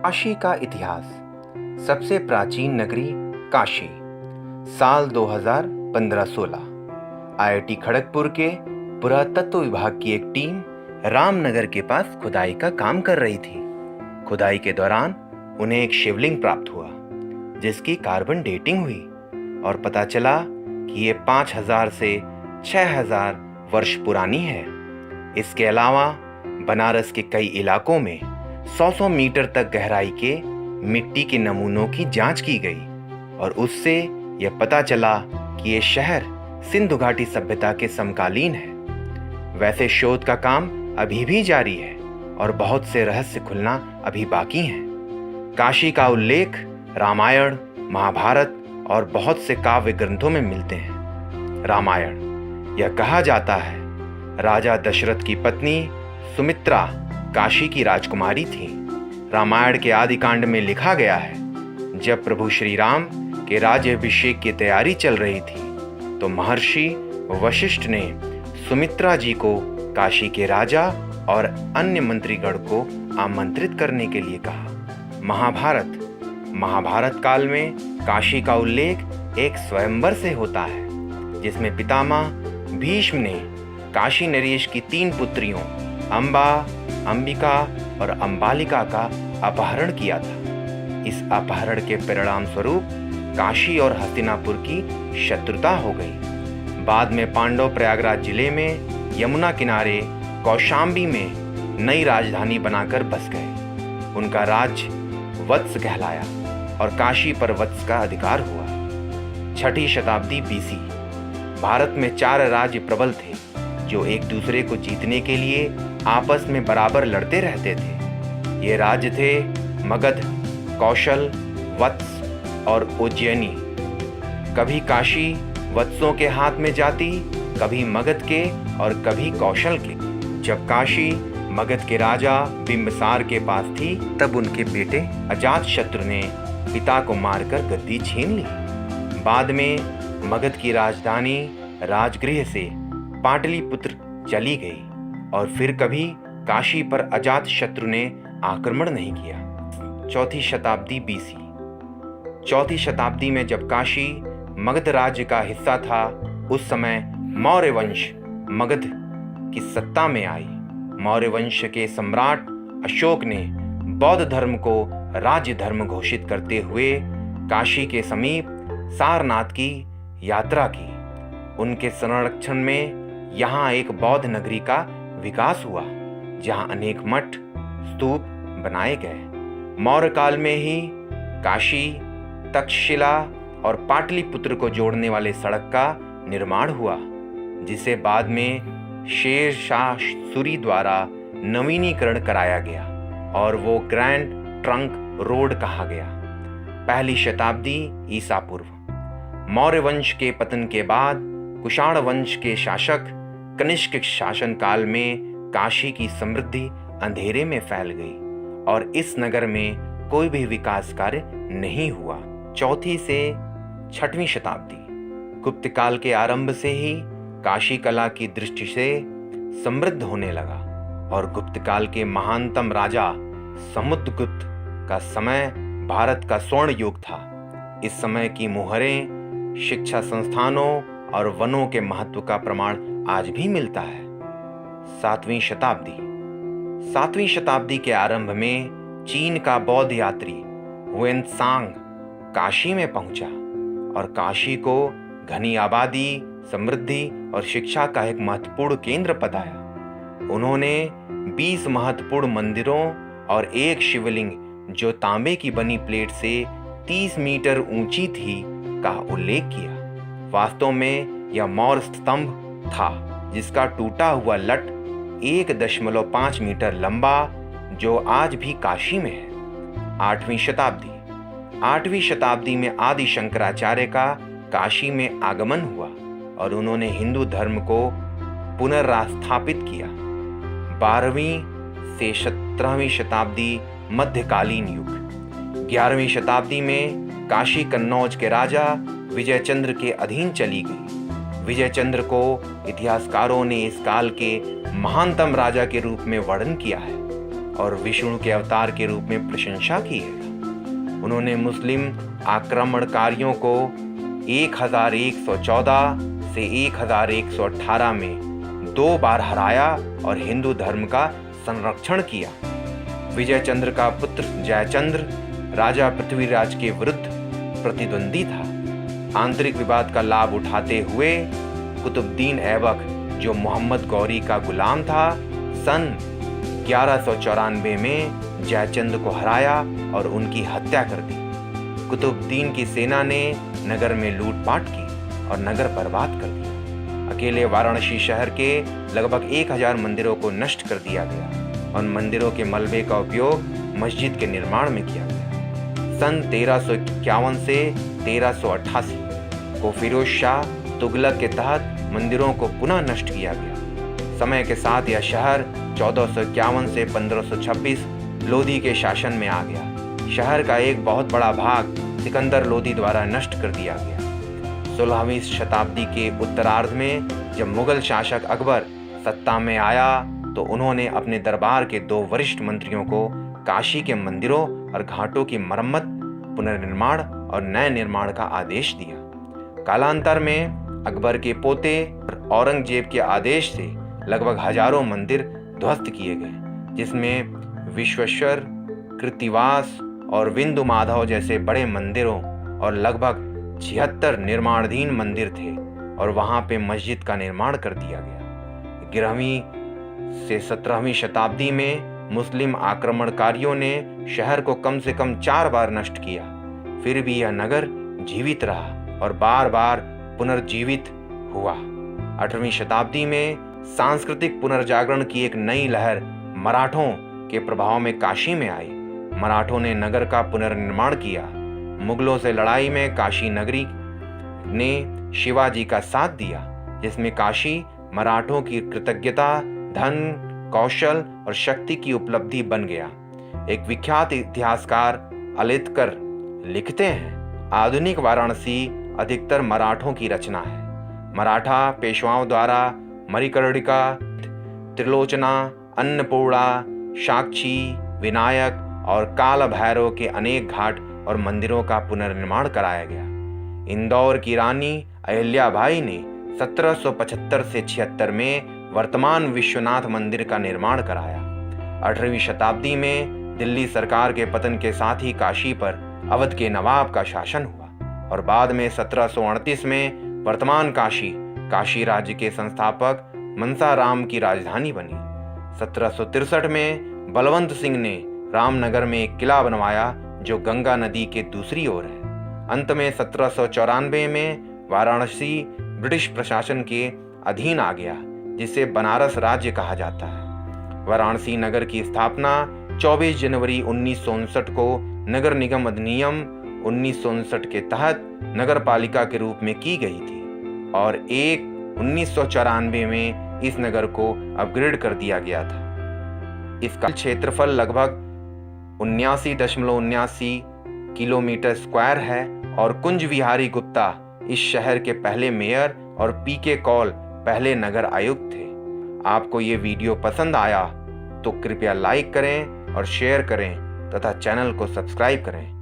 काशी का इतिहास। सबसे प्राचीन नगरी काशी। साल 2015-16। आईआईटी खड़गपुर के पुरातत्व विभाग की एक टीम रामनगर के पास खुदाई का काम कर रही थी। खुदाई के दौरान उन्हें एक शिवलिंग प्राप्त हुआ जिसकी कार्बन डेटिंग हुई और पता चला कि ये 5000 से 6000 वर्ष पुरानी है। इसके अलावा बनारस के कई इलाकों में 100 मीटर तक गहराई के मिट्टी के नमूनों की जांच की गई और उससे यह पता चला कि ये शहर सिंधु घाटी सभ्यता के समकालीन है। वैसे शोध का काम अभी भी जारी है और बहुत से रहस्य खुलना अभी बाकी हैं। काशी का उल्लेख रामायण, महाभारत और बहुत से काव्य ग्रंथों में मिलते हैं। रामायण, यह कहा जाता है राजा दशरथ की पत्नी सुमित्रा काशी की राजकुमारी थी। रामायण के आदि कांड में लिखा गया है, जब प्रभु श्री राम के राज्याभिषेक की तैयारी चल रही थी तो महर्षि वशिष्ठ ने सुमित्रा जी को काशी के राजा और अन्य मंत्रीगण को आमंत्रित करने के लिए कहा। महाभारत काल में काशी का उल्लेख एक स्वयंवर से होता है जिसमें पितामह भीष्म ने काशी नरेश की 3 पुत्रियों अंबा, अंबिका और अंबालिका का अपहरण किया था। इस अपहरण के परिणाम स्वरूप काशी और हस्तिनापुर की शत्रुता हो गई। बाद में पांडव प्रयागराज जिले में यमुना किनारे कौशाम्बी में नई राजधानी बनाकर बस गए। उनका राज्य वत्स कहलाया और काशी पर वत्स का अधिकार हुआ। 6ठी शताब्दी BC। भारत में 4 राज्य प्रबल थे जो एक दूसरे को जीतने के लिए आपस में बराबर लड़ते रहते थे। ये राज्य थे मगध, कौशल, वत्स और उज्जैनी। कभी काशी वत्सों के हाथ में जाती, कभी मगध के और कभी कौशल के। जब काशी मगध के राजा बिंबिसार के पास थी तब उनके बेटे अजातशत्रु ने पिता को मारकर गद्दी छीन ली। बाद में मगध की राजधानी राजगृह से पाटलिपुत्र चली गई और फिर कभी काशी पर अजातशत्रु ने आक्रमण नहीं किया। 4ठी शताब्दी BC। 4ठी शताब्दी में जब काशी मगध राज्य का हिस्सा था उस समय मौर्य वंश मगध की सत्ता में आई। मौर्य वंश के सम्राट अशोक ने बौद्ध धर्म को राज्य धर्म घोषित करते हुए काशी के समीप सारनाथ की यात्रा की। उनके संरक्षण में यहाँ एक बौद्ध नगरी का विकास हुआ जहाँ अनेक मठ, स्तूप बनाए गए। मौर्य काल में ही काशी, तक्षशिला और पाटलिपुत्र को जोड़ने वाले सड़क का निर्माण हुआ जिसे बाद में शेर शाह सूरी द्वारा नवीनीकरण कराया गया और वो ग्रैंड ट्रंक रोड कहा गया। 1ली शताब्दी ईसा पूर्व। मौर्य वंश के पतन के बाद कुषाण वंश के शासक कनिष्क शासन काल में काशी की समृद्धि अंधेरे में फैल गई और इस नगर में कोई भी विकास कार्य नहीं हुआ। 4ठी से 6वीं शताब्दी। गुप्त काल के आरंभ से ही काशी कला की दृष्टि से समृद्ध होने लगा और गुप्त काल के महानतम राजा समुद्रगुप्त का समय भारत का स्वर्ण युग था। इस समय की मुहरें, शिक्षा संस्थानों और वनों के महत्व का प्रमाण आज भी मिलता है। 7वीं शताब्दी। 7वीं शताब्दी के आरंभ में चीन का बौद्ध यात्री हुएनत्सांग काशी में पहुंचा और काशी को घनी आबादी, समृद्धि और शिक्षा का एक महत्वपूर्ण केंद्र बताया। उन्होंने 20 महत्वपूर्ण मंदिरों और एक शिवलिंग जो तांबे की बनी प्लेट से 30 मीटर ऊंची थी का उल्लेख किया। वास्तव में यह मौर्य स्तंभ था जिसका टूटा हुआ लट 1.5 मीटर लंबा जो आज भी काशी में है। 8वीं शताब्दी। 8वीं शताब्दी में आदि शंकराचार्य का काशी में आगमन हुआ और उन्होंने हिंदू धर्म को पुनर्स्थापित किया। 12वीं से 17वीं शताब्दी मध्यकालीन युग। 11वीं शताब्दी में काशी कन्नौज के राजा विजयचंद्र के अधीन चली गई। विजयचंद्र को इतिहासकारों ने इस काल के महानतम राजा के रूप में वर्णन किया है और विष्णु के अवतार के रूप में प्रशंसा की है। उन्होंने मुस्लिम आक्रमणकारियों को 1114 से 1118 में 2 बार हराया और हिंदू धर्म का संरक्षण किया। विजयचंद्र का पुत्र जयचंद्र राजा पृथ्वीराज के विरुद्ध प्रतिद्वंदी था। आंतरिक विवाद का लाभ उठाते हुए कुतुबुद्दीन ऐबक, जो मोहम्मद गौरी का गुलाम था, सन 1194 में जयचंद्र को हराया और उनकी हत्या कर दी। कुतुबुद्दीन की सेना ने नगर में लूटपाट की और नगर बर्बाद कर दिया। अकेले वाराणसी शहर के लगभग 1000 मंदिरों को नष्ट कर दिया गया और मंदिरों के मलबे का उपयोग मस्जिद के निर्माण में किया गया। सन 1351 से 1388 को फिरोज शाह तुगलक के तहत मंदिरों को पुनः नष्ट किया गया। समय के साथ यह शहर 1451 से 1526 लोदी के शासन में आ गया। शहर का एक बहुत बड़ा भाग सिकंदर लोदी द्वारा नष्ट कर दिया गया। 16वीं शताब्दी के उत्तरार्ध में जब मुगल शासक अकबर सत्ता में आया तो उन्होंने अपने दरबार के 2 वरिष्ठ मंत्रियों को काशी के मंदिरों और घाटों की मरम्मत, पुनर्निर्माण और नए निर्माण का आदेश दिया। कालांतर में अकबर के पोते औरंगजेब के आदेश से लगभग हजारों मंदिर ध्वस्त किए गए, जिसमें विश्वेश्वर, कृत्तिवास और विंदु माधव जैसे बड़े मंदिरों और लगभग 76 निर्माणाधीन मंदिर थे और वहां पे मस्जिद का निर्माण कर दिया गया। 11वीं से 17वीं शताब्दी में मुस्लिम आक्रमणकारियों ने शहर को कम से कम 4 बार नष्ट किया, फिर भी यह नगर जीवित रहा और बार बार पुनर्जीवित हुआ। 8वीं शताब्दी में सांस्कृतिक पुनर्जागरण की एक नई लहर मराठों के प्रभाव में काशी में आई। मराठों ने नगर का पुनर्निर्माण किया। मुगलों से लड़ाई में काशी नगरी ने शिवाजी का साथ दिया, जिसमें काशी मराठों की कृतज्ञता, धन, कौशल और शक्ति की उपलब्धि बन गया। एक विख्यात इतिहासकार अलितकर लिखते हैं, आधुनिक वाराणसी अधिकतर मराठों की रचना है। मराठा पेशवाओं द्वारा मरिकर्णिका, त्रिलोचना, अन्नपूर्णा, साक्षी, विनायक और काल भैरव के अनेक घाट और मंदिरों का पुनर्निर्माण कराया गया। इंदौर की रानी अहिल्याबाई ने 1775 से 76 में वर्तमान विश्वनाथ मंदिर का निर्माण कराया। 18वीं शताब्दी में दिल्ली सरकार के पतन के साथ ही काशी पर अवध के नवाब का शासन हुआ और बाद में 1738 में वर्तमान काशी राज्य के संस्थापक मनसाराम की राजधानी बनी। 1763 में बलवंत सिंह ने रामनगर में एक किला बनवाया जो गंगा नदी के दूसरी ओर है। अंत में 1794 में वाराणसी ब्रिटिश प्रशासन के अधीन आ गया, जिसे बनारस राज्य कहा जाता है। वाराणसी नगर की स्थापना 24 जनवरी 1959 को नगर निगम अधिनियम 1959 के तहत नगर पालिका के रूप में की गई थी और 1994 में इस नगर को अपग्रेड कर दिया गया था। इसका क्षेत्रफल लगभग 79.79 किलोमीटर स्क्वायर है और कुंज विहारी गुप्ता इस शहर के पहले मेयर और पीके कौल पहले नगर आयुक्त थे। आपको ये वीडियो पसंद आया तो कृपया लाइक करें और शेयर करें तथा चैनल को सब्सक्राइब करें।